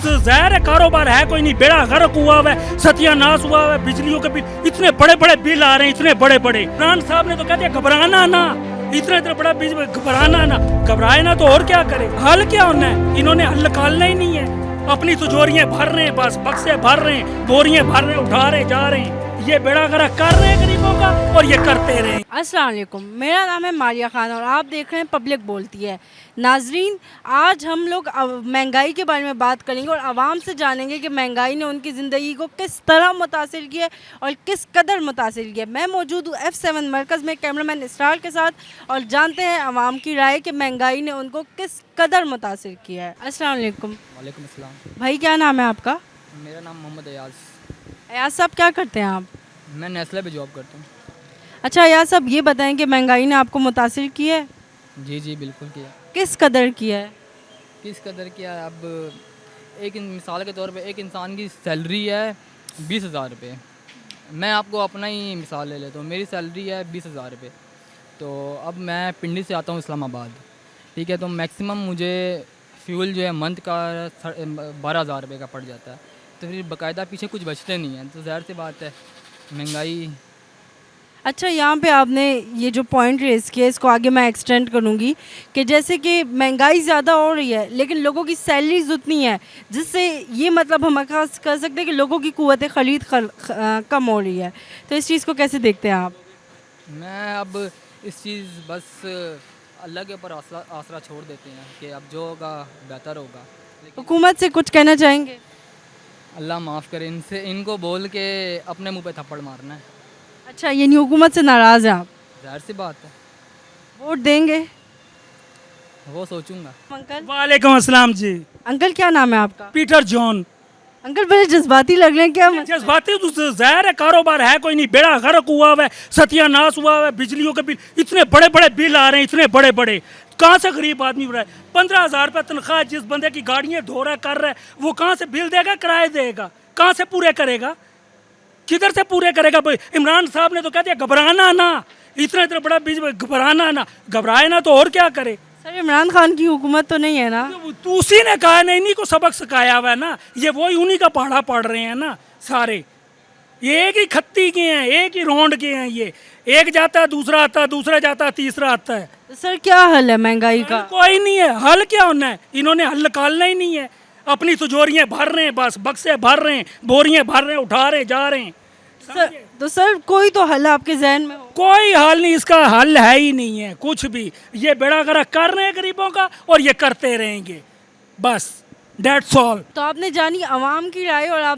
जहर है, कारोबार है कोई नहीं, बेड़ा गर्क हुआ हुआ है, सत्यानाश हुआ हुआ है, बिजलियों के बिल इतने बड़े बड़े बिल आ रहे हैं, इतने बड़े बड़े। इमरान साहब ने तो कह दिया घबराना ना, इतना इतना बड़ा बिल घबराना ना, घबराए ना तो और क्या करे। हल क्या होना है, इन्होंने हल निकालना ही नहीं है। अपनी तिजोरियां भर रहे हैं, बस बक्से भर रहे हैं, बोरियां भर रहे हैं, उठा रहे जा रहे हैं। ये बेड़ा गर्क कर रहे हैं गरीबों का और ये करते रहे। अस्सलाम वालेकुम, मेरा नाम है मारिया खान और आप देख रहे हैं पब्लिक बोलती है। नाजरीन, आज हम लोग महंगाई के बारे में बात करेंगे और आवाम से जानेंगे कि महंगाई ने उनकी ज़िंदगी को किस तरह मुतासिर किया है और किस कदर मुतासिर किया है। मैं मौजूद हूँ F7 मरकज़ में कैमरामैन इसरार के साथ और जानते हैं आवाम की राय कि महंगाई ने उनको किस कदर मुतासिर किया है। अस्सलाम वालेकुम। वालेकुम अस्सलाम। भाई, क्या नाम है आपका? मेरा नाम मोहम्मद अयाज। अयाज साहब, क्या करते हैं आप? मैं नेस्ले पे जॉब करता हूँ। अच्छा अयाज साहब, ये बताएं कि महंगाई ने आपको मुतासिर किया है? जी जी बिल्कुल किया। किस कदर किया है? किस कदर किया है? अब एक मिसाल के तौर पे एक इंसान की सैलरी है 20,000 रुपये। मैं आपको अपना ही मिसाल ले लेता हूँ। मेरी सैलरी है 20,000 रुपये। तो अब मैं पिंडी से आता हूँ इस्लामाबाद, ठीक है। तो मैक्सिमम मुझे फ्यूल जो है मंथ का 12,000 रुपये का पड़ जाता है। तो फिर बाकायदा पीछे कुछ बचते नहीं हैं। तो ज़ाहिर सी बात है महंगाई। अच्छा, यहाँ पे आपने ये जो पॉइंट रेस किया इसको आगे मैं एक्सटेंड करूँगी कि जैसे कि महंगाई ज़्यादा हो रही है लेकिन लोगों की सैलरीज उतनी है, जिससे ये मतलब हम आगाज़ कर सकते हैं कि लोगों की कुव्वत ख़रीद कम हो रही है। तो इस चीज़ को कैसे देखते हैं आप? मैं अब इस चीज़ बस अल्लाह के ऊपर आसरा छोड़ देते हैं कि अब जो होगा बेहतर होगा। लेकिन हुकूमत से कुछ कहना चाहेंगे? अल्लाह माफ़ करे, इनको बोल के अपने मुंह पे थप्पड़ मारना है। अच्छा, यानी हुकूमत से नाराज़ हैं आप? ज़ाहिर सी बात है, वोट देंगे? वो सोचूंगा। अंकल, वालेकुम अस्सलाम जी। अंकल क्या नाम है आपका? Peter John. अंकल बड़े जज्बाती लग रहे हैं, क्या जज्बाती तो जहर है, कारोबार है कोई नहीं, बेड़ा गर्क हुआ हुआ है, सत्यानाश हुआ हुआ है, बिजलियों के बिल इतने बड़े बड़े बिल आ रहे हैं, इतने बड़े बड़े। कहाँ से गरीब आदमी बढ़ा है? 15,000 रुपये तनख्वाह जिस बंदे की गाड़ियाँ धो रहा कर रहा है, वो कहाँ से बिल देगा, किराए देगा, कहाँ से पूरे करेगा, किधर से पूरे करेगा? इमरान साहब ने तो कह दिया घबराना ना, इतना इतना बड़ा बिल घबराना ना, घबराए ना तो और क्या करे। सर, इमरान खान की हुकूमत तो नहीं है ना? तो उसी ने कहा ना, इन्हीं को सबक सिखाया हुआ है ना, ये वही उन्हीं का पढ़ा पढ़ रहे हैं ना सारे। ये एक ही खत्ती के हैं, एक ही रोंड के हैं। ये एक जाता है, दूसरा आता है, दूसरा जाता है, तीसरा आता है। तो सर क्या हल है महंगाई का? कोई नहीं है हल। क्या होना है, इन्होंने हल निकालना ही नहीं है। अपनी तिजोरियां भर रहे हैं, बस बक्से भर रहे हैं, बोरियां भर रहे हैं, उठा रहे जा रहे हैं। तो सर कोई तो हल आपके जहन में हो? कोई हल नहीं, इसका हल है ही नहीं है कुछ भी। ये बेड़ा गर्क कर रहे हैं गरीबों का और ये करते रहेंगे, बस दैट्स ऑल। तो आपने जानी आवाम की राय और आप